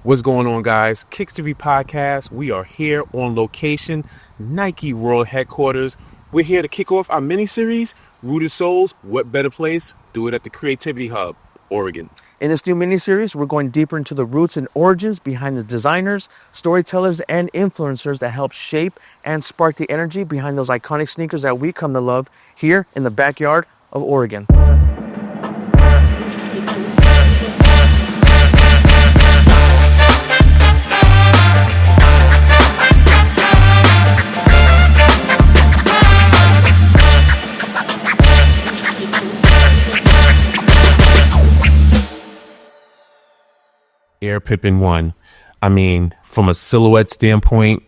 What's going on, guys? Kickstory podcast. We are here on location, Nike World Headquarters. We're here to kick off our mini-series, Rooted Souls. What better place? Do it at the Creativity Hub, Oregon. In this new mini-series, we're going deeper into the roots and origins behind the designers, storytellers, and influencers that help shape and spark the energy behind those iconic sneakers that we come to love here in the backyard of Oregon. Air Pippen 1. I mean, from a silhouette standpoint,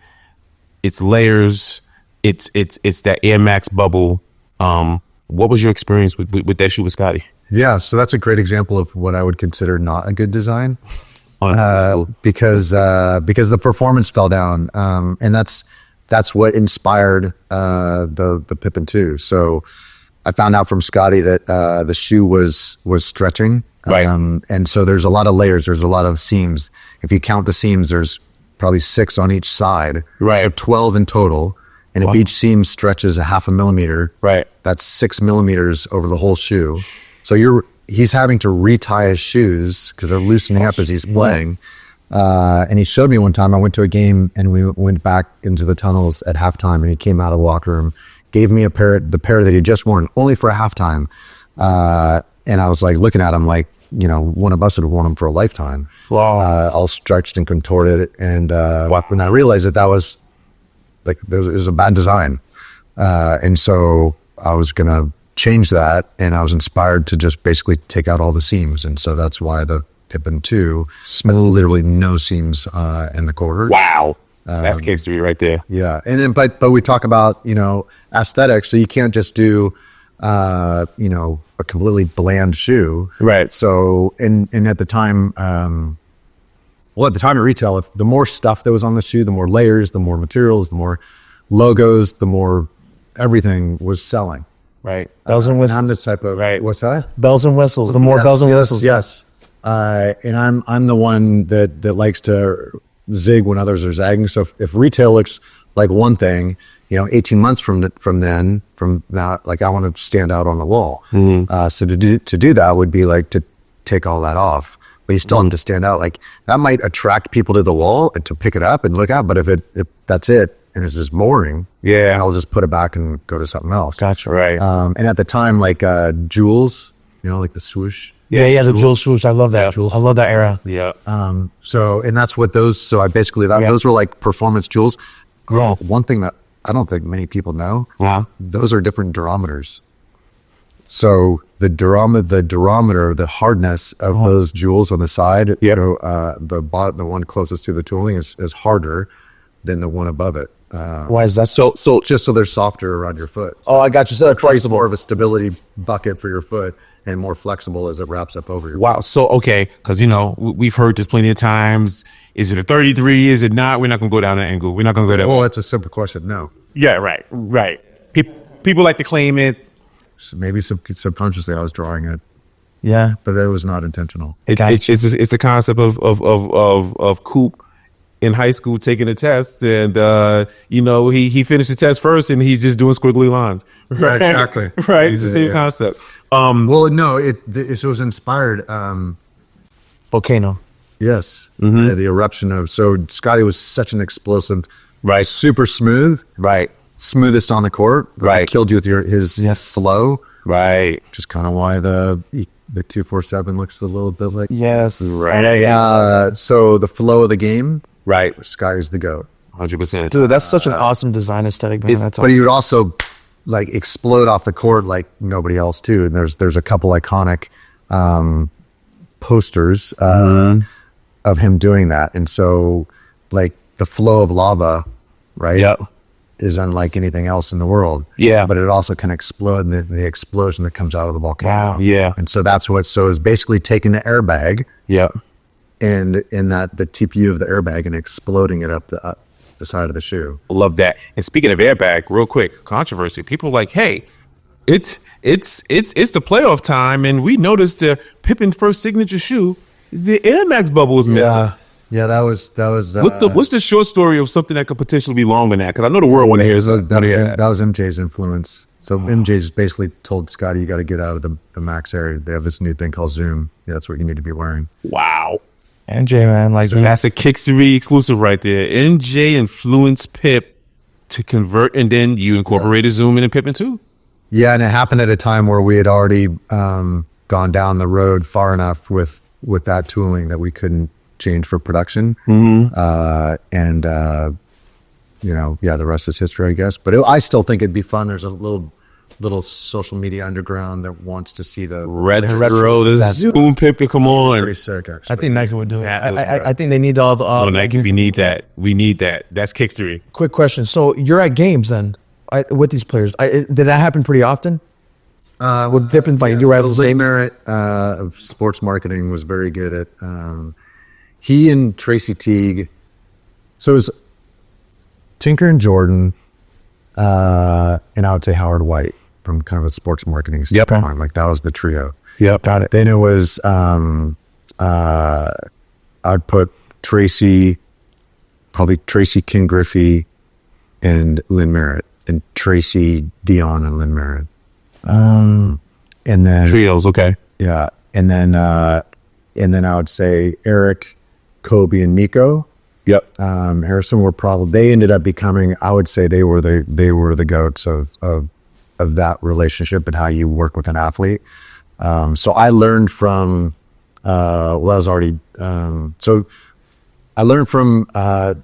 it's layers. It's that Air Max bubble. What was your experience with that shoe with Scotty? Yeah, so that's a great example of what I would consider not a good design, because the performance fell down, and that's what inspired the Pippen 2. So I found out from Scotty that the shoe was stretching. Right. And so there's a lot of layers. There's a lot of seams. If you count the seams, there's probably 6 on each side. Right. So 12 in total. And if each seam stretches a half a millimeter, right, that's 6 millimeters over the whole shoe. So he's having to retie his shoes because they're loosening up as he's playing. And he showed me one time. I went to a game and we went back into the tunnels at halftime, and he came out of the locker room, gave me the pair that he just worn only for a halftime. And I was like looking at him like, you know, one of us would have worn them for a lifetime. Wow. All stretched and contorted. And when I realized that was like, it was a bad design. And so I was going to change that. And I was inspired to just basically take out all the seams. And so that's why the Pippen 2, literally no seams in the quarter. Wow. That's Kickstory right there. Yeah. And then, but we talk about, you know, aesthetics. So you can't just do, you know, a completely bland shoe. Right. So, and at the time, at the time of retail, if the more stuff that was on the shoe, the more layers, the more materials, the more logos, the more everything was selling. Right. Bells and whistles. I'm the type of, right. What's that? Bells and whistles. The more bells and whistles. Yes. And I'm the one that likes to zig when others are zagging. So if retail looks like one thing, you know, 18 months from now, like I want to stand out on the wall. Mm-hmm. So to do that would be like to take all that off, but you still have to stand out. Like that might attract people to the wall and to pick it up and look out. But if that's it and it's just boring, yeah, I'll just put it back and go to something else. Gotcha. Right. And at the time, like Jules, you know, like the swoosh. Yeah, the Jules swoosh. I love that. I love that era. Yeah. So, and that's what those. So I basically those were like performance jewels. One thing that I don't think many people know. Yeah. Those are different durometers. So the durometer, the hardness of those jewels on the side, yep. You know, the one closest to the tooling is harder than the one above it. Why is that? So just so they're softer around your foot. Oh, I got you. So It's more of a stability bucket for your foot and more flexible as it wraps up over your Wow. So, okay. Cause you know, we've heard this plenty of times. Is it a 33? Is it not? We're not going to go down that angle. We're not going to go that way. Well, it's a simple question. No. Yeah. Right. People like to claim it. So maybe subconsciously I was drawing it. Yeah. But that was not intentional. It's the concept of Coop in high school taking a test, and you know, he finished the test first and he's just doing squiggly lines. Right, exactly. Right. It's the same concept. Well, no, it was inspired. Volcano. Yes. Mm-hmm. The eruption of, so Scotty was such an explosive, right, super smooth, right, smoothest on the court, right, killed you with his slow, right. Just kind of why the 247 looks a little bit like, yes, right. So the flow of the game, right, Scotty's the GOAT. 100%. Dude, that's such an awesome design aesthetic, man. But he would also like explode off the court like nobody else too. And there's a couple iconic posters of him doing that. And so like the flow of lava, right? Yep. Is unlike anything else in the world. Yeah. But it also can explode, and the explosion that comes out of the volcano. Wow. Yeah. And so it's basically taking the airbag. Yeah. And in that, the TPU of the airbag and exploding it up the side of the shoe. Love that. And speaking of airbag, real quick, controversy. People are like, hey, it's the playoff time, and we noticed the Pippen first signature shoe, the Air Max bubble was made. Yeah. Yeah, that was. What's the short story of something that could potentially be longer than that? Because I know the world want to hear something. That was MJ's influence. So MJ's basically told Scotty, you got to get out of the max area. They have this new thing called Zoom. Yeah, that's what you need to be wearing. Wow. MJ, man, like That's a Kickstory exclusive right there. MJ influenced Pip to convert, and then you incorporated Zoom in Pippen too. Yeah, and it happened at a time where we had already gone down the road far enough with that tooling that we couldn't change for production. The rest is history, I guess. But I still think it'd be fun. There's a little social media underground that wants to see the retro. The Zoom Pippen, come on. Pretty sick, actually. I think Nike would do it. I think they need all the. No, Nike, we need that. We need that. That's Kickstory. Quick question. So you're at games then with these players. Did that happen pretty often? With Pippen, you were at those games? Merritt of sports marketing was very good at. He and Tracy Teague. So it was Tinker and Jordan, and I would say Howard White from kind of a sports marketing standpoint. Like that was the trio. Yep, got it. Then it was I'd put probably Tracy King Griffey and Lynn Merritt, and Tracy Dion and Lynn Merritt. And then Trios, okay. Yeah. And then I would say Eric, Kobe, and Nico. Yep. Harrison they ended up becoming, I would say they were the goats of that relationship and how you work with an athlete. So I learned from, I learned from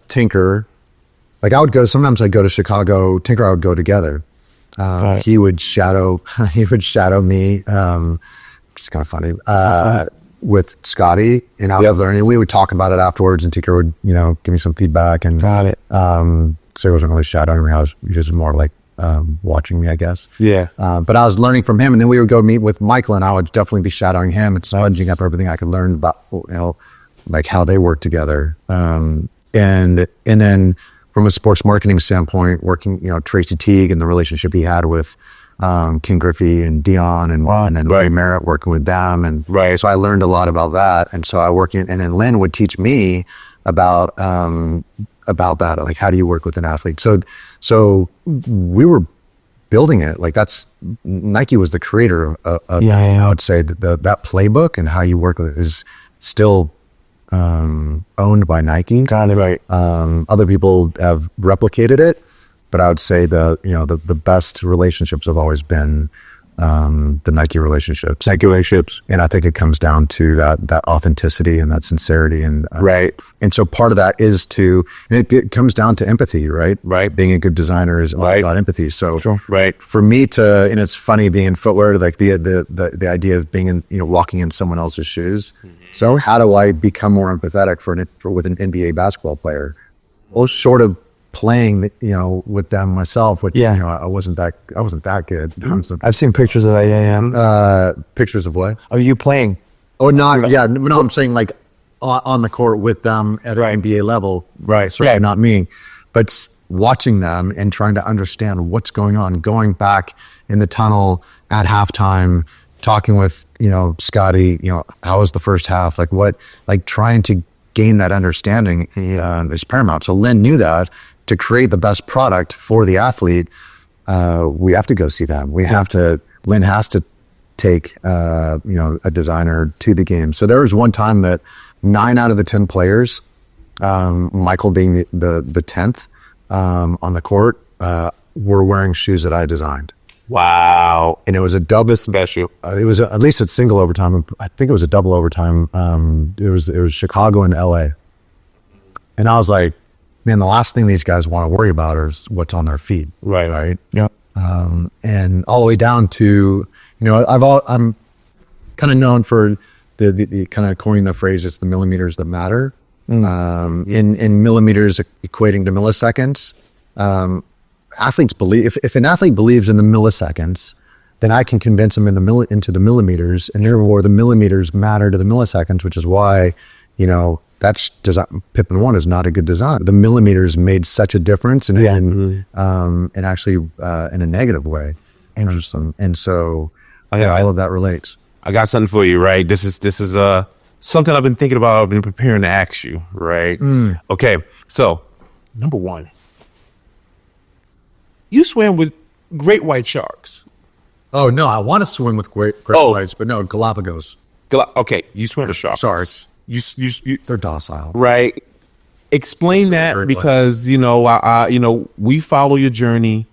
Tinker. Like sometimes I'd go to Chicago, Tinker, I would go together. He would shadow me, which is kind of funny, with Scotty, and I was learning. We would talk about it afterwards, and Tinker would, give me some feedback. And got it. So he wasn't really shadowing me. He was just more like watching me, I guess. Yeah. But I was learning from him, and then we would go meet with Michael, and I would definitely be shadowing him and sponging up everything I could learn about, like how they work together. And then from a sports marketing standpoint, working, Tracy Teague and the relationship he had with King Griffey and Dion and then Larry Merritt, working with them. And so I learned a lot about that. And so and then Lynn would teach me about that, like how do you work with an athlete? So we were building it. Like Nike was the creator of I would say that playbook, and how you work with it is still owned by Nike. Got it. Right. Other people have replicated it, but I would say the best relationships have always been the Nike relationships. And I think it comes down to that authenticity and that sincerity, and And so part of that is it comes down to empathy, right? Right. Being a good designer is all about empathy. So Right. for me and it's funny being in footwear, like the idea of being in, walking in someone else's shoes. Mm-hmm. So how do I become more empathetic with an NBA basketball player? Well, short of playing, with them myself, which I wasn't that good. I've seen pictures of that. Yeah. Pictures of what? Are you playing? Oh, not yeah. No, I'm saying like on the court with them at an NBA level. Right. Certainly not me, but watching them and trying to understand what's going on, going back in the tunnel at halftime, talking with Scotty. How was the first half? Like trying to gain that understanding is paramount. So Lynn knew that. To create the best product for the athlete, we have to go see them. Lynn has to take, a designer to the game. So there was one time that 9 out of the 10 players, Michael being the 10th, on the court, were wearing shoes that I designed. Wow. And it was a double special. It was at least a single overtime. I think it was a double overtime. It was Chicago and LA. And I was like, man, the last thing these guys want to worry about is what's on their feet. Right. Yeah. And all the way down to, I'm kind of known for the kind of coining the phrase, it's the millimeters that matter. In millimeters equating to milliseconds. Athletes believe, if an athlete believes in the milliseconds, then I can convince them into the millimeters, and therefore the millimeters matter to the milliseconds, which is why, that's design. Pippen 1 is not a good design. The millimeters made such a difference, and actually in a negative way. Interesting. And so, all of that relates. I got something for you, right? This is something I've been thinking about. I've been preparing to ask you. Right. Okay. So, number one, you swam with great white sharks. Oh no, I want to swim with great whites, but no, Galapagos. Okay, you swim with sharks. Sharks. You They're docile. right. Explain that very because we follow your journey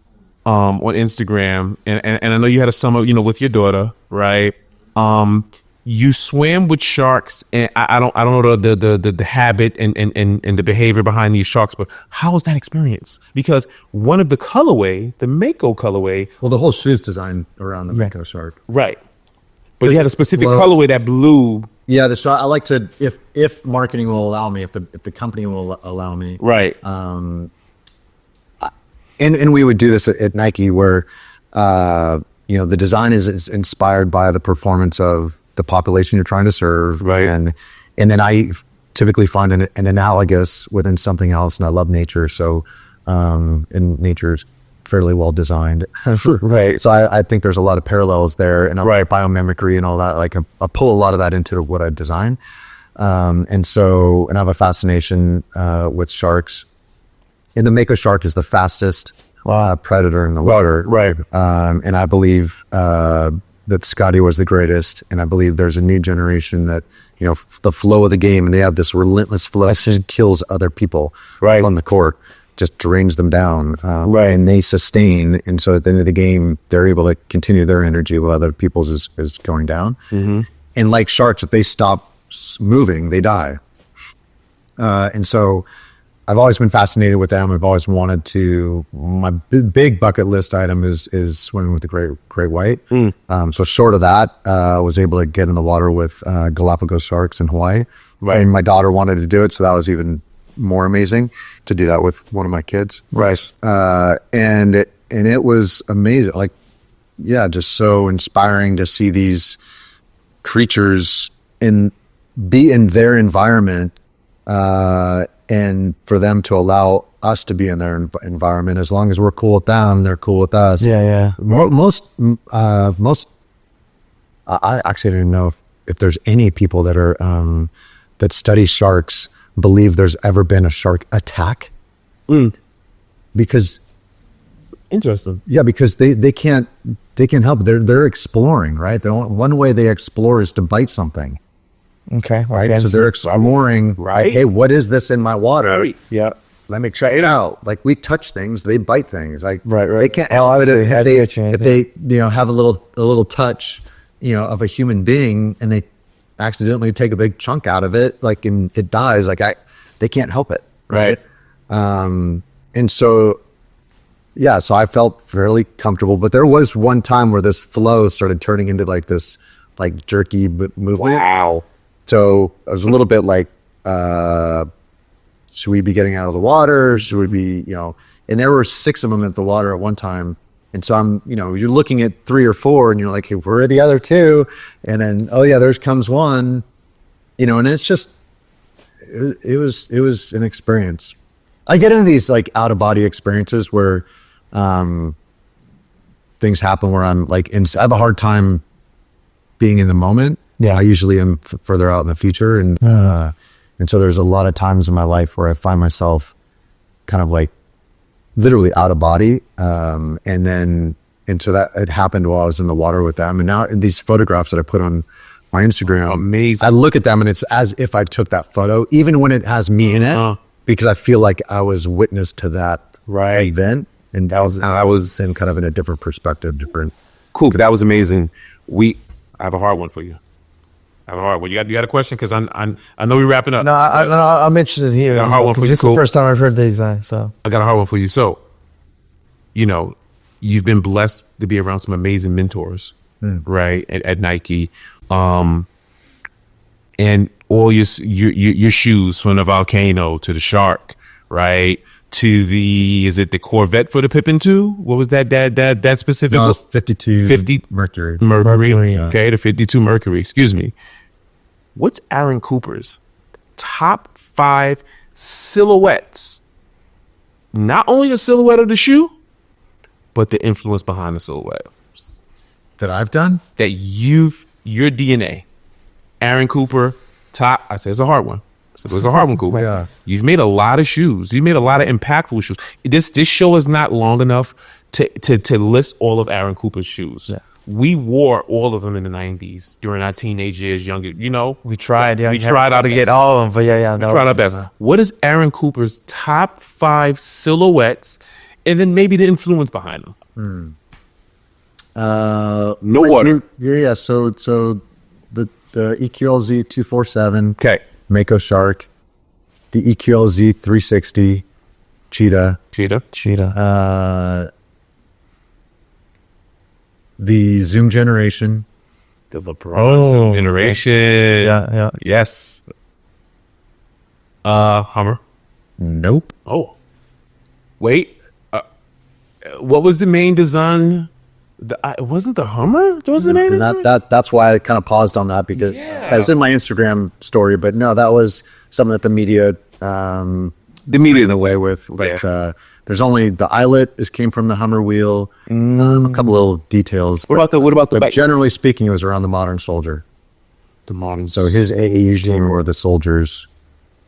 on Instagram, and I know you had a summer with your daughter, right? You swam with sharks, and I don't know the habit and the behavior behind these sharks, but how was that experience? Because one of the colorway, the Mako colorway, Well, the whole shoe is designed around the Mako shark. right? But you had a specific Float. colorway that blue, Yeah, the shark. I like to, if marketing will allow me, if the company will allow me, right? and we would do this at Nike, where the design is inspired by the performance of the population you're trying to serve, Right. And then I typically find an analogous within something else, and I love nature, so and nature's fairly well designed, Right. So I think there's a lot of parallels there, and Right. biomimicry and all that. Like I pull a lot of that into what I design, and I have a fascination with sharks. And the Mako shark is the fastest predator in the water, Right. And I believe that Scotty was the greatest, and I believe there's a new generation that the flow of the game, and they have this relentless flow that just kills other people Right. on the court, just drains them down, Right. and they sustain, and so at the end of the game, they're able to continue their energy while other people's is going down. Mm-hmm. And like sharks, if they stop moving, they die. And so I've always been fascinated with them. I've always wanted to. My big bucket list item is swimming with the great white. So short of that, I was able to get in the water with Galapagos sharks in Hawaii. Right. And my daughter wanted to do it, so that was even more amazing to do that with one of my kids. Right. And it was amazing. Like, yeah, just so inspiring to see these creatures be in their environment, and for them to allow us to be in their environment. As long as we're cool with them, they're cool with us. Yeah. Most, I actually don't know if there's any people that are that study sharks believe there's ever been a shark attack. Because Interesting. because they can't help it. They're exploring, right? One way they explore is to bite something. Okay. Right. So they're exploring, Right. Hey, what is this in my water? Right. Yeah. Let me try it out. Like, we touch things, they bite things. Like, Right. They can't help it if If they have a little touch, of a human being, and they accidentally take a big chunk out of it, like, and it dies. Like, they can't help it. Right. And so, yeah, so I felt fairly comfortable, but there was one time where this flow started turning into like this, like, jerky movement. Wow. So I was a little bit like, should we be getting out of the water? Should we be, and there were 6 of them at the water at one time. And so I'm, you're looking at 3 or 4 and you're like, hey, where are the other 2? And then, oh yeah, there comes one, and it's just, it was an experience. I get into these like out of body experiences where, things happen where I'm like, I have a hard time being in the moment. Yeah. I usually am further out in the future. And so there's a lot of times in my life where I find myself kind of like literally out of body. And so that it happened while I was in the water with them. And now these photographs that I put on my Instagram, Amazing. I look at them and it's as if I took that photo, even when it has me in it, because I feel like I was witness to that event. And I was in kind of in a different perspective, Cool. That was amazing. I have a hard one for you. I have a hard one. You got a question? Because I know we're wrapping up. No, I'm interested here. Got a hard one for you. This is Cool. the first time I've heard the design. So I got a hard one for you. So, you've been blessed to be around some amazing mentors, right? At Nike, and all your shoes, from the Volcano to the Shark, right? To is it the Corvette for the Pippen 2? What was that specific? No, 52 50 Mercury. Mercury. Yeah. Okay, the 52 Mercury. Excuse me. What's Aaron Cooper's top 5 silhouettes? Not only the silhouette of the shoe, but the influence behind the silhouette. That I've done? That your DNA. Aaron Cooper, top. I said it's a hard one. I said it was a hard one, Coop. Yeah. You've made a lot of shoes. You made a lot of impactful shoes. This show is not long enough to list all of Aaron Cooper's shoes. Yeah. We wore all of them in the 90s during our teenage years, younger. We tried. Yeah, we tried our to best. get all of them, but yeah. We tried our best. What is Aaron Cooper's top 5 silhouettes, and then maybe the influence behind them? No water. Yeah. So the EQLZ 247. Okay. Mako Shark. The EQLZ 360. Cheetah. The Zoom Generation. The LeBron generation. Yeah. Yes. Hummer. Nope. Oh. Wait. What was the main design? It wasn't the Hummer? That was the main design? That's why I kind of paused on that, because it's in my Instagram story, but no, that was something that the media in a way with. But there's only the eyelet came from the Hummer wheel. A couple little details. What about the But back? generally speaking, it was around the Modern Soldier. So his AAU team were the soldiers,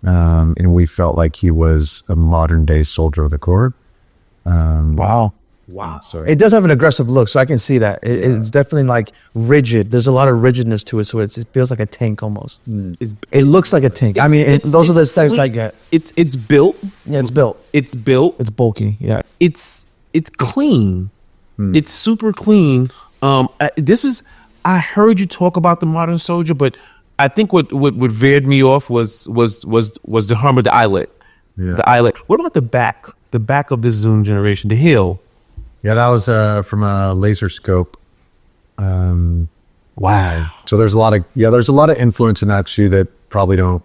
and we felt like he was a modern day soldier of the court. Wow. So It does have an aggressive look, so I can see that. It's definitely like rigid. There's a lot of rigidness to it, so it feels like a tank almost. It looks like a tank. I mean, those are the aesthetics I get. It's built. Yeah, it's built. It's built. It's bulky. Yeah. It's clean. It's super clean. I heard you talk about the Modern Soldier, but I think what veered me off was the Hummer, the eyelet. Yeah. The eyelet. What about the back? The back of the Zoom generation, the heel. yeah, that was from a laser scope. Wow. So there's a lot of influence in that shoe that probably don't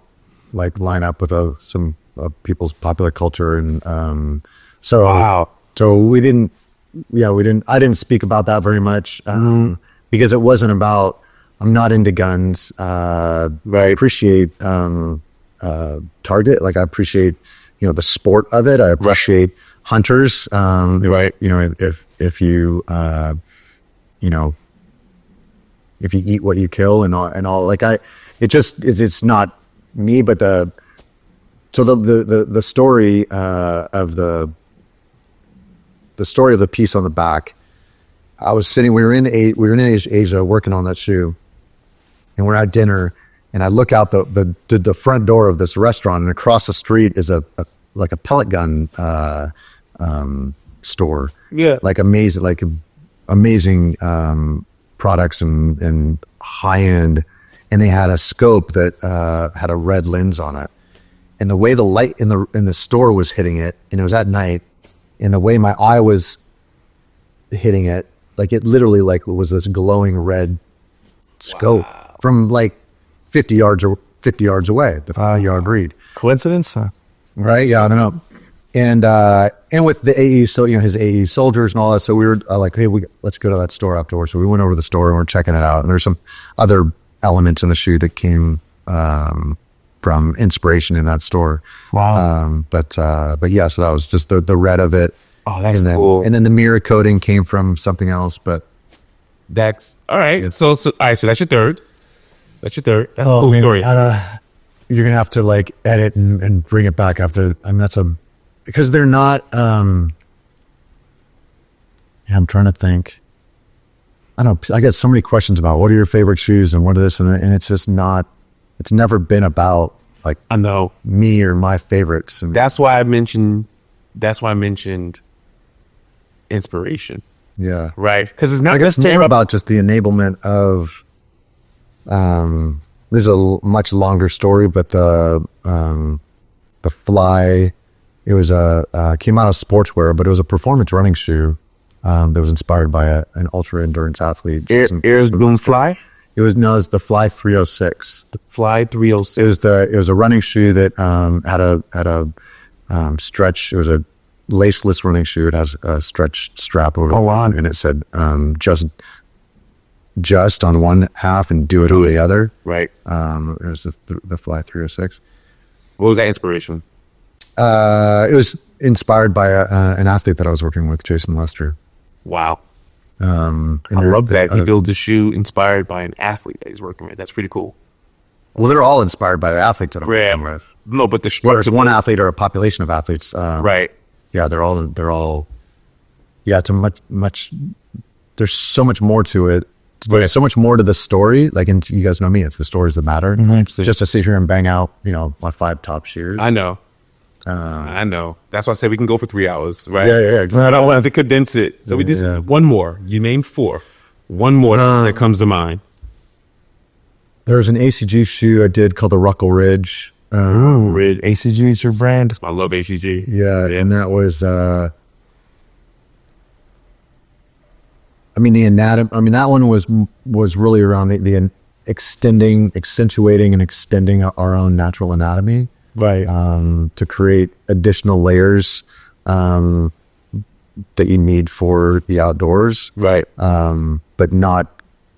like line up with some people's popular culture, and so I didn't speak about that very much because it wasn't about. I'm not into guns. I appreciate target. Like I appreciate the sport of it. I appreciate hunters. If you if you eat what you kill and all like it's not me, but the story of the story of the piece on the back. I was sitting. We were in Asia working on that shoe, and we're at dinner. And I look out the front door of this restaurant, and across the street is a pellet gun store. Yeah, like amazing products and high end. And they had a scope that had a red lens on it, and the way the light in the store was hitting it, and it was at night, and the way my eye was hitting it, like it literally like was this glowing red scope from like 50 yards away, the 5-yard read. Coincidence? Huh? Right? Yeah, I don't know. And with the AE, so his AE soldiers and all that, so we were like, hey, let's go to that store afterwards. So we went over to the store and we're checking it out. And there's some other elements in the shoe that came from inspiration in that store. Wow. But yeah, so that was just the red of it. Oh, that's cool. And then the mirror coating came from something else, but that's all right. So all right. So that's your third. That's a cool story. You're gonna have to like edit and bring it back after. I mean, because they're not. I'm trying to think. I don't know. I get so many questions about what are your favorite shoes and what are this, and it's just not. It's never been about like I know me or my favorites. And that's why I mentioned inspiration. Yeah. Right. Because it's not. I guess more about just the enablement of. This is a much longer story, but the Fly, it was came out of sportswear, but it was a performance running shoe that was inspired by an ultra endurance athlete. Air's Boom Fly. It was the Fly 306. The Fly 306. It was a running shoe that had a stretch. It was a laceless running shoe. It has a stretch strap over. Oh wow! And it said just on one half and do it on the other. Right. It was the Fly 306. What was that inspiration? It was inspired by an athlete that I was working with, Jason Lester. Wow. I love that. He built a shoe inspired by an athlete that he's working with. That's pretty cool. Well, they're all inspired by the athletes that I'm working with. No, but the Whether it's structure. one athlete or a population of athletes. Right. Yeah, they're all. Yeah, it's a much. There's so much more to it. There's so much more to the story. Like, and you guys know me, it's the stories that matter. Just to sit here and bang out, my 5 top shears. I know. I know. That's why I said we can go for 3 hours, right? Yeah. I don't want to condense it. So we just one more. You named 4. One more that comes to mind. There's an ACG shoe I did called the Ruckle Ridge. Ridge. ACG is your brand. I love ACG. Yeah, and that was. The anatomy. That one was really around the accentuating and extending our own natural anatomy. Right. To create additional layers that you need for the outdoors. Right. But not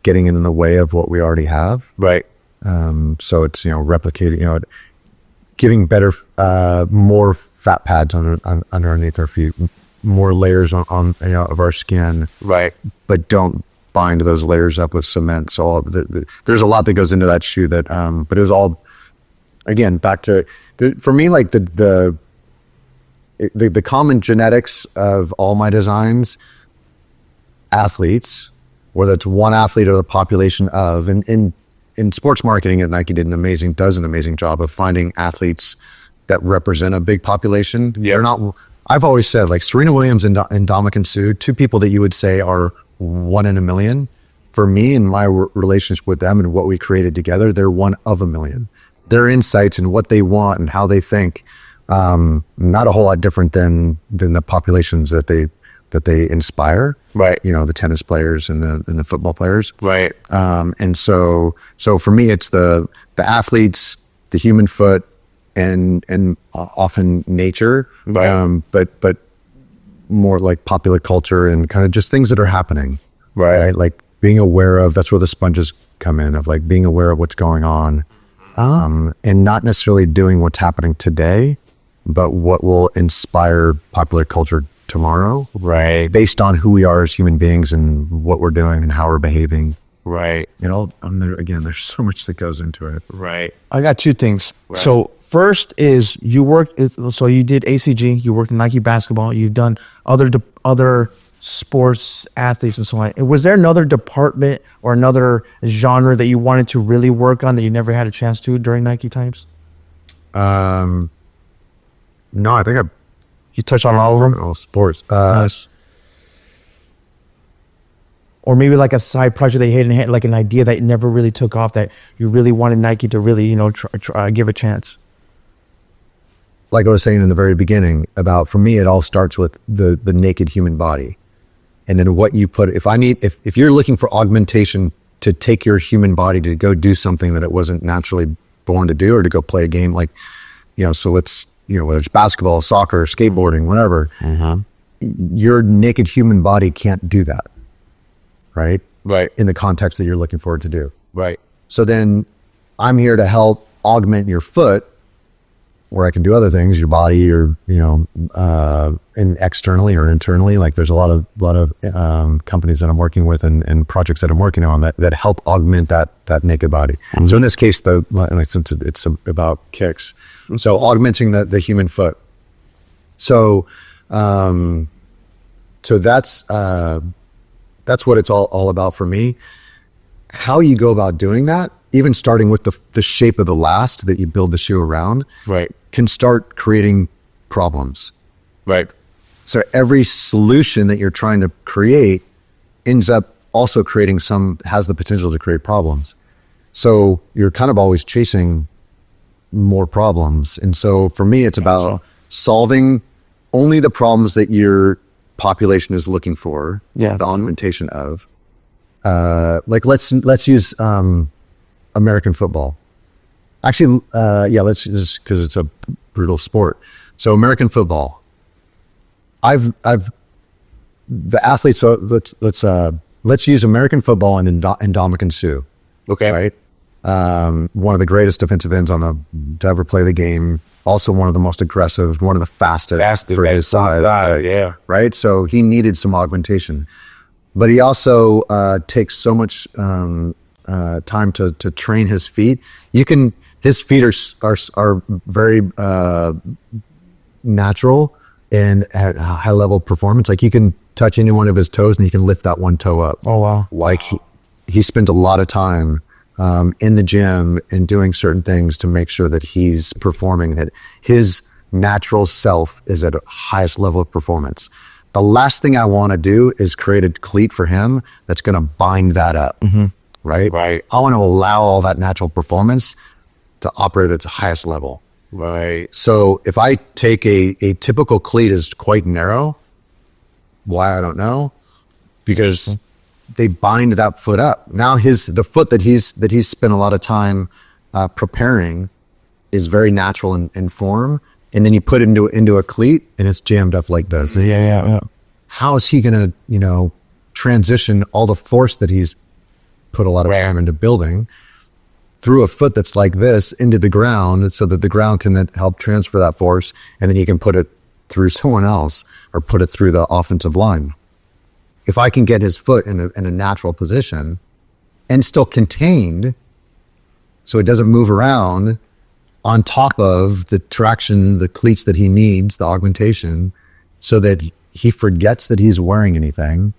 getting in the way of what we already have. Right. So it's, replicating, giving better, more fat pads underneath our feet, more layers on of our skin. Right. But don't bind those layers up with cement. So there's a lot that goes into that shoe that, but it was all, again, back to, for me, like the common genetics of all my designs, athletes, whether it's one athlete or the population of, and in sports marketing at Nike does an amazing job of finding athletes that represent a big population. Yeah. They're not, I've always said, like Serena Williams and Dominic Sue, 2 people that you would say are 1 in a million. For me and my relationship with them and what we created together, they're 1 of a million. Their insights and what they want and how they think, not a whole lot different than the populations that they inspire. Right. The tennis players and the football players. Right. And so for me, it's the athletes, the human foot, and often nature. Right. But more like popular culture and kind of just things that are happening. Right. Like being aware of, that's where the sponges come in, of like being aware of what's going on. And not necessarily doing what's happening today, but what will inspire popular culture tomorrow. Right. Based on who we are as human beings and what we're doing and how we're behaving. Right. Again, there's so much that goes into it. Right. I got 2 things. Right. So first is you did ACG, you worked in Nike basketball, you've done other sports athletes and so on. Was there another department or another genre that you wanted to really work on that you never had a chance to during Nike times? No, I think You touched on all of them? all sports. Nice. Or maybe like a side project that you had, like an idea that never really took off that you really wanted Nike to really, try, give a chance. Like I was saying in the very beginning about, for me, it all starts with the naked human body. And then what you put, if you're looking for augmentation to take your human body to go do something that it wasn't naturally born to do, or to go play a game, like, so it's, whether it's basketball, soccer, skateboarding, whatever, your naked human body can't do that. Right? Right. In the context that you're looking for it to do. Right. So then I'm here to help augment your foot, where I can do other things, your body, or, and externally or internally. Like there's a lot of companies that I'm working with and projects that I'm working on that help augment that naked body. So in this case, since it's about kicks, so augmenting the human foot. So that's what it's all about for me. How you go about doing that, even starting with the shape of the last that you build the shoe around, Right. can start creating problems. Right. So every solution that you're trying to create ends up also has the potential to create problems. So you're kind of always chasing more problems. And so for me, it's about solving only the problems that your population is looking for, the augmentation of. Like let's use American football. Actually, let's just, because it's a brutal sport. So American football. The athletes. So let's use American football and Ndamukong Suh. Okay. Right. One of the greatest defensive ends to ever play the game. Also one of the most aggressive, one of the fastest for his size. Yeah. Right. So he needed some augmentation, but he also takes so much time to train his feet. His feet are very natural and at high level performance. Like you can touch any one of his toes and he can lift that one toe up. Oh, wow. Like he spent a lot of time in the gym and doing certain things to make sure that he's performing, that his natural self is at a highest level of performance. The last thing I want to do is create a cleat for him that's going to bind that up. Right? Right. I want to allow all that natural performance to operate at its highest level. Right. So if I take a typical cleat is quite narrow, why I don't know, because they bind that foot up. Now the foot that he's spent a lot of time preparing is very natural in form, and then you put it into a cleat and it's jammed up like this. Yeah. How is he going to transition all the force that he's put a lot of time into building through a foot that's like this into the ground, so that the ground can then help transfer that force, and then he can put it through someone else or put it through the offensive line. If I can get his foot in a natural position and still contained so it doesn't move around on top of the traction, the cleats that he needs, the augmentation, so that he forgets that he's wearing anything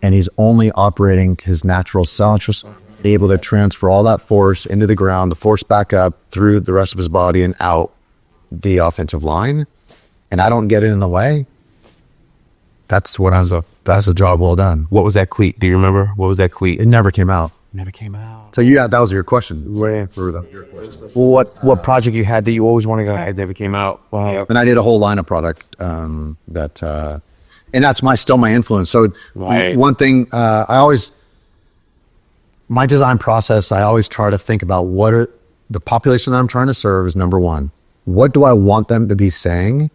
and he's only operating his natural self, able to transfer all that force into the ground, the force back up through the rest of his body and out the offensive line, and I don't get it in the way. That's a job well done. What was that cleat? Do you remember? What was that cleat? It never came out. Never came out. So that was your question. What project you had that you always want to go? It never came out. Wow. And I did a whole line of product and that's still my influence. So one thing my design process, I always try to think about what are the population that I'm trying to serve is number one. What do I want them to be saying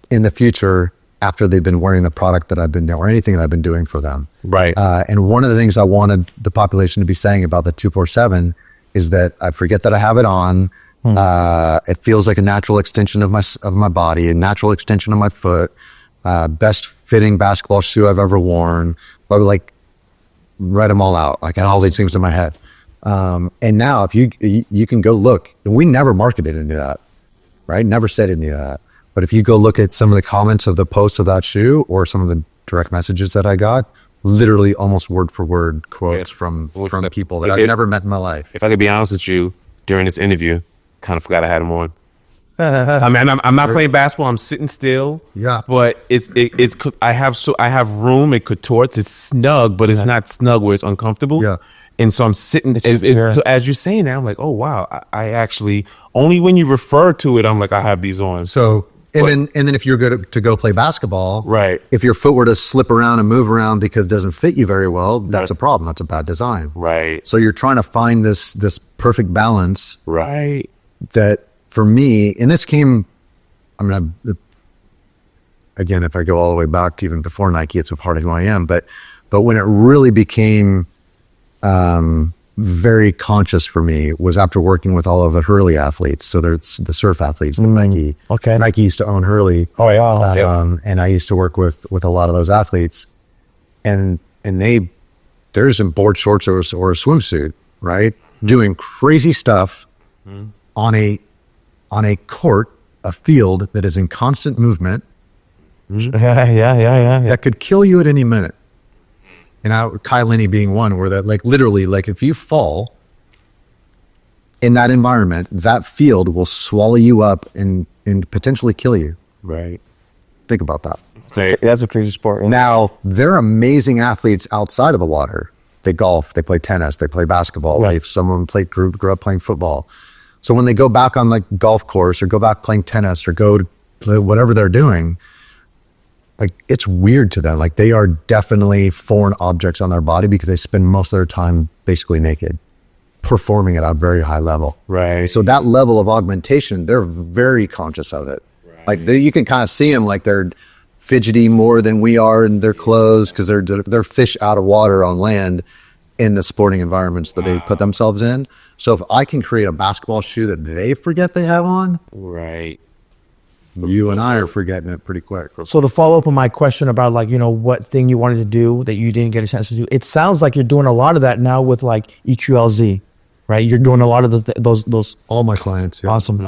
in the future after they've been wearing the product that I've been doing or anything that I've been doing for them? Right. And one of the things I wanted the population to be saying about the 247 is that I forget that I have it on. It feels like a natural extension of my body, a natural extension of my foot, best fitting basketball shoe I've ever worn. But like, write them all out. Like I had all these things in my head. And now if you can go look, and we never marketed into that, right? Never said any of that. But if you go look at some of the comments of the posts of that shoe or some of the direct messages that I got, literally almost word for word quotes from people that I've never met in my life. If I could be honest with you, during this interview, kind of forgot I had them on. I mean, I'm not playing basketball. I'm sitting still. Yeah. But I have room. It contorts. It's snug, but it's not snug where it's uncomfortable. Yeah. And so I'm sitting. As you're saying that, I'm like, oh wow. I actually only when you refer to it, I'm like, I have these on. So and then if you're good to go play basketball, right? If your foot were to slip around and move around because it doesn't fit you very well, that's a problem. That's a bad design. Right. So you're trying to find this perfect balance. Right. That. For me, and this came, again, if I go all the way back to even before Nike, it's a part of who I am. But when it really became very conscious for me was after working with all of the Hurley athletes. So there's the surf athletes, Nike. Okay. Nike used to own Hurley. Oh yeah. And I used to work with a lot of those athletes, and they're just in board shorts or a swimsuit, right? Doing crazy stuff on a court, a field that is in constant movement. Yeah. That could kill you at any minute. And Kai Lenny being one, where that like literally, like if you fall in that environment, that field will swallow you up and potentially kill you. Right. Think about that. That's a crazy sport. Now, they're amazing athletes outside of the water. They golf, they play tennis, they play basketball. Right. Like some of them grew up playing football. So when they go back on like golf course or go back playing tennis or go to play whatever they're doing, like it's weird to them. Like they are definitely foreign objects on their body because they spend most of their time basically naked, performing at a very high level. Right. So that level of augmentation, they're very conscious of it. Right. Like you can kind of see them like they're fidgety more than we are in their clothes because they're fish out of water on land in the sporting environments that they put themselves in. So if I can create a basketball shoe that they forget they have on, right, You and I are forgetting it pretty quick. So to follow up on my question about like, what thing you wanted to do that you didn't get a chance to do, it sounds like you're doing a lot of that now with like EQLZ, right? You're doing a lot of those. All my clients. Yeah. Awesome.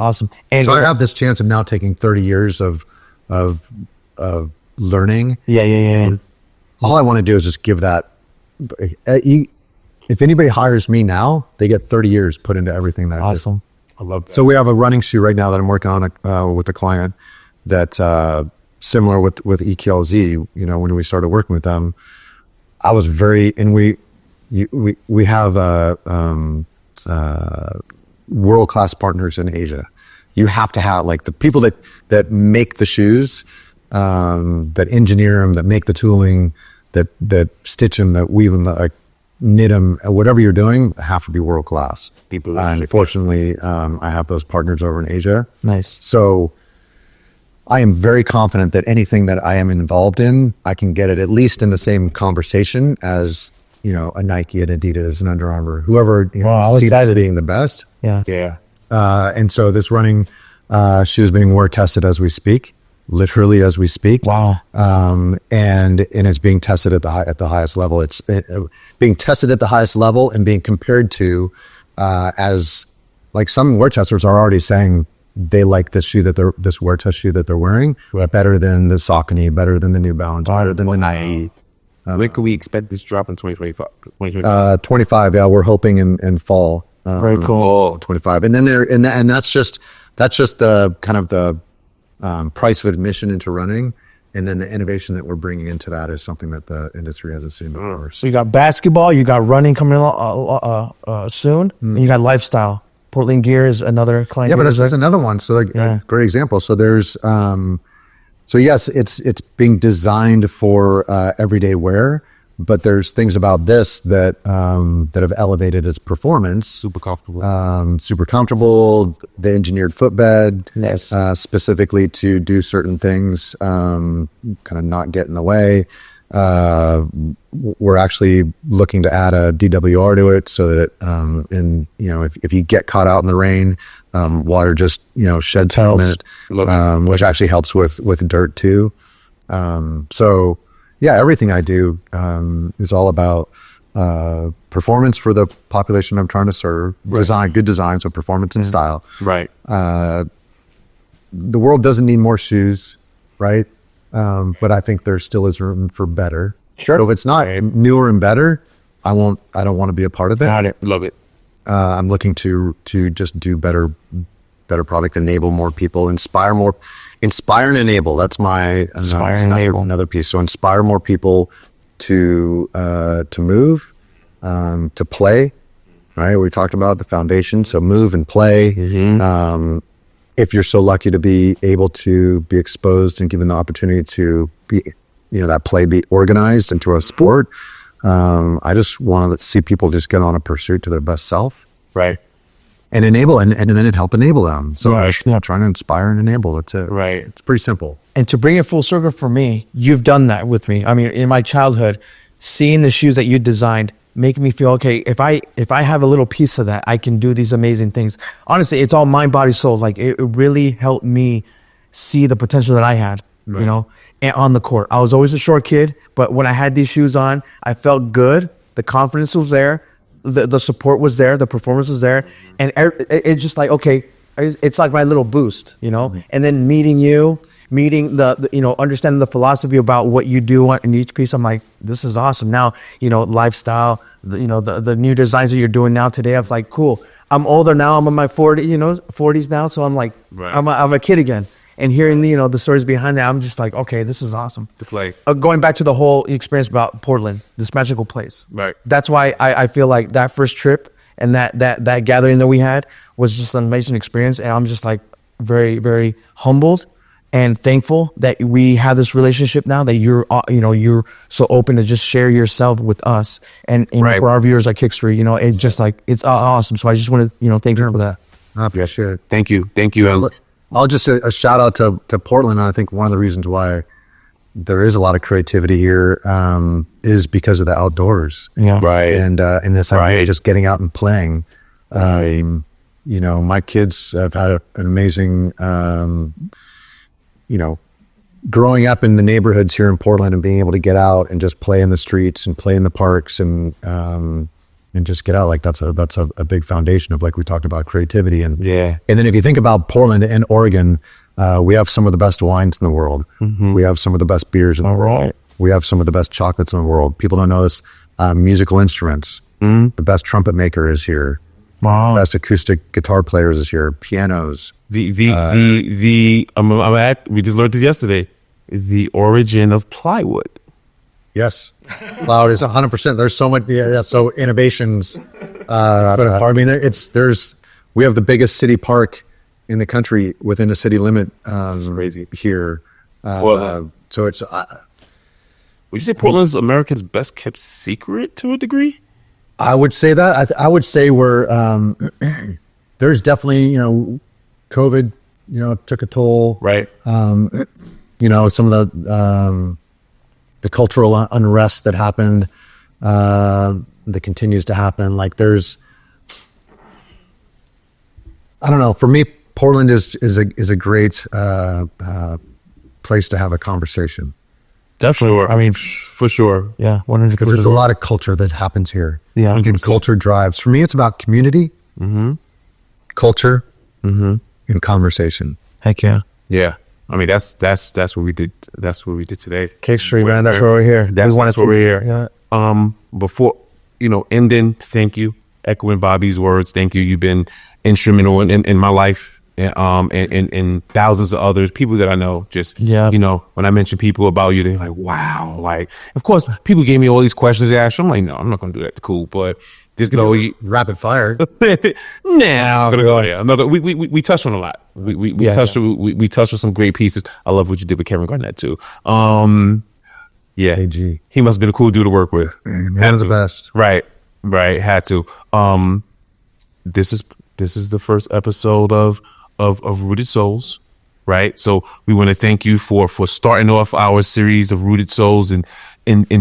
And So I have this chance of now taking 30 years of learning. Yeah. All I want to do is just give that. If anybody hires me now, they get 30 years put into everything that I do. Awesome. I love that. So we have a running shoe right now that I'm working on with a client that similar with EQLZ. When we started working with them, I was we have world-class partners in Asia. You have to have like the people that make the shoes, that engineer them, that make the tooling, that stitch them, that weave them, that knit them, whatever you're doing, have to be world class. Unfortunately, I have those partners over in Asia. Nice. So I am very confident that anything that I am involved in, I can get it at least in the same conversation as, a Nike, an Adidas, an Under Armour, whoever sees as being the best. Yeah. And so this running shoe is being wear tested as we speak. Literally as we speak. Wow. And it's being tested at the highest level. It's being tested at the highest level and being compared to as like some wear testers are already saying they like this wear test shoe that they're wearing better than the Saucony, better than the New Balance, better than the Nike. When can we expect this drop in 2025? 25. Yeah, we're hoping in fall. Very cool. 25. And then and that's just the kind of the price of admission into running, and then the innovation that we're bringing into that is something that the industry hasn't seen before. So you got basketball, you got running coming soon, and you got lifestyle. Portland Gear is another client. Yeah, but that's another one. So a great example. So there's, so yes, it's being designed for everyday wear, but there's things about this that have elevated its performance. Super comfortable. The engineered footbed, Yes. Specifically to do certain things, kind of not get in the way. We're actually looking to add a DWR to it so that, if you get caught out in the rain, water just, sheds from it, which actually helps with dirt too. So yeah, everything I do, is all about, performance for the population I'm trying to serve, good design. So performance and style. Right. The world doesn't need more shoes, right? But I think there still is room for better. Sure. So if it's not newer and better, I don't want to be a part of it. Got it. Love it. I'm looking to just do better product, enable more people, inspire and enable. That's my another piece. So inspire more people to move, to play. Right. We talked about the foundation. So move and play. Mm-hmm. If you're so lucky to be able to be exposed and given the opportunity to be, that play be organized into a sport, I just want to see people just get on a pursuit to their best self. Right. And enable, and then it help enable them. So Right. trying to inspire and enable. That's it. Right. It's pretty simple. And to bring it full circle for me, you've done that with me. I mean, in my childhood, seeing the shoes that you designed, making me feel, okay, if I have a little piece of that, I can do these amazing things. Honestly, it's all mind, body, soul. Like it really helped me see the potential that I had, and on the court. I was always a short kid, but when I had these shoes on, I felt good. The confidence was there. The support was there. The performance was there. And it's just like, okay, it's like my little boost, and then meeting the understanding the philosophy about what you do in each piece. I'm like, this is awesome. Now, lifestyle, the new designs that you're doing now today. I was like, cool. I'm older now. I'm in my 40s now. So I'm like, Right. I'm a kid again. And hearing the stories behind that, I'm just like, okay, this is awesome. To play. Going back to the whole experience about Portland, this magical place. Right. That's why I feel like that first trip and that gathering that we had was just an amazing experience. And I'm just like very, very humbled and thankful that we have this relationship now, that you're so open to just share yourself with us and Right. for our viewers at Kickstory, it's just like, it's awesome. So I just want to, thank you for that. Yeah, sure. Thank you. I'll just say a shout out to Portland. I think one of the reasons why there is a lot of creativity here is because of the outdoors. Yeah. Right. And this idea Right. of just getting out and playing. My kids have had an amazing growing up in the neighborhoods here in Portland and being able to get out and just play in the streets and play in the parks and just get out, like that's a big foundation of, like we talked about, creativity. And then if you think about Portland and Oregon, we have some of the best wines in the world. We have some of the best beers in the world. We have some of the best chocolates in the world. People don't know this. Musical instruments. The best trumpet maker is here. Wow. Best acoustic guitar players is here. Pianos. We just learned this yesterday. The origin of plywood. Yes. Cloud is 100%. There's so much. Yeah. So innovations. I mean, we have the biggest city park in the country within a city limit. It's crazy here. So it's. Would you say Portland's America's best kept secret to a degree? I would say that. I would say we're. There's definitely, COVID, took a toll. Right. Some of the cultural unrest that happened, that continues to happen. Like I don't know. For me, Portland is a great place to have a conversation. Definitely. I mean, For sure. yeah, 100%. Because there's a lot of culture that happens here. Yeah, and culture drives. For me, it's about community, culture, and conversation. Heck yeah. Yeah. I mean, that's what we did. That's what we did today. Kickstory, man. That's why we're here. That's why we're here. Yeah. Before, ending, thank you. Echoing Bobby's words, thank you. You've been instrumental in my life, and thousands of others, people that I know. Just, when I mention people about you, they're like, wow. Like, of course, people gave me all these questions they asked. I'm like, no, I'm not going to do that. Cool. But just know rapid fire. Now I'm gonna go. Yeah, we touched on a lot. We touched on some great pieces. I love what you did with Kevin Garnett too. AG. He must have been a cool dude to work with. Man is the best. Right. Had to. This is the first episode of Rooted Souls. Right. So we want to thank you for starting off our series of Rooted Souls and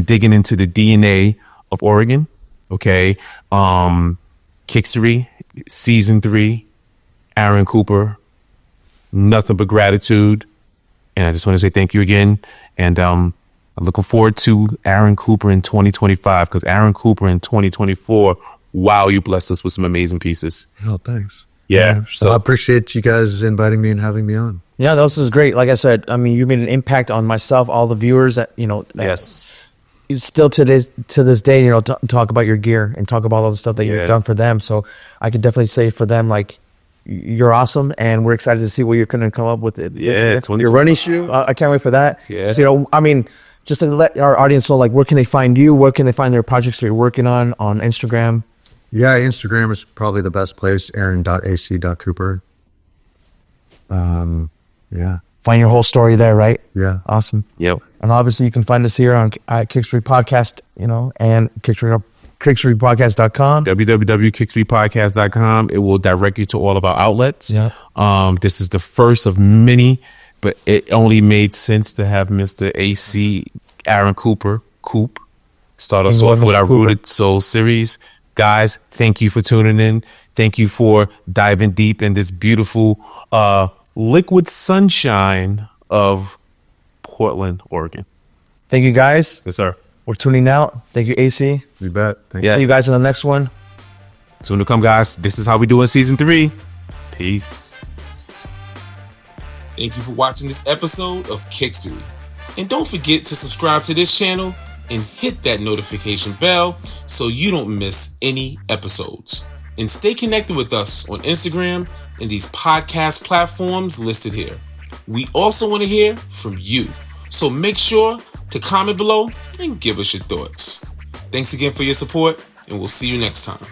digging into the DNA of Oregon. Okay. Kickstory, season 3, Aaron Cooper, nothing but gratitude. And I just want to say thank you again. And I'm looking forward to Aaron Cooper in 2025, because Aaron Cooper in 2024, wow, you blessed us with some amazing pieces. Oh, thanks. Yeah. So I appreciate you guys inviting me and having me on. Yeah, this is great. Like I said, I mean, you made an impact on myself, all the viewers that, Yes. Still to this day, talk about your gear and talk about all the stuff that you've done for them. So I could definitely say for them, like, you're awesome, and we're excited to see what you're going to come up with. Your running shoe. I can't wait for that. Yeah. So, I mean, just to let our audience know, like, where can they find you? Where can they find their projects that you're working on Instagram? Yeah, Instagram is probably the best place. Aaron.ac.cooper. Yeah. Find your whole story there, right? Yeah. Awesome. Yep. And obviously you can find us here on Kickstory Podcast, and kickstorypodcast.com. www.kickstorypodcast.com. It will direct you to all of our outlets. Yeah. This is the first of many, but it only made sense to have Mr. AC Aaron Cooper, Coop, start us off with our Rooted Soul series. Guys, thank you for tuning in. Thank you for diving deep in this beautiful liquid sunshine of Portland, Oregon. Thank you, guys. Yes, sir. We're tuning out. Thank you, AC. You bet. Thank Yeah. See you guys in the next one. Soon to come, guys. This is how we do in season 3. Peace. Thank you for watching this episode of Kickstory. And don't forget to subscribe to this channel and hit that notification bell so you don't miss any episodes. And stay connected with us on Instagram and these podcast platforms listed here. We also want to hear from you. So make sure to comment below and give us your thoughts. Thanks again for your support, and we'll see you next time.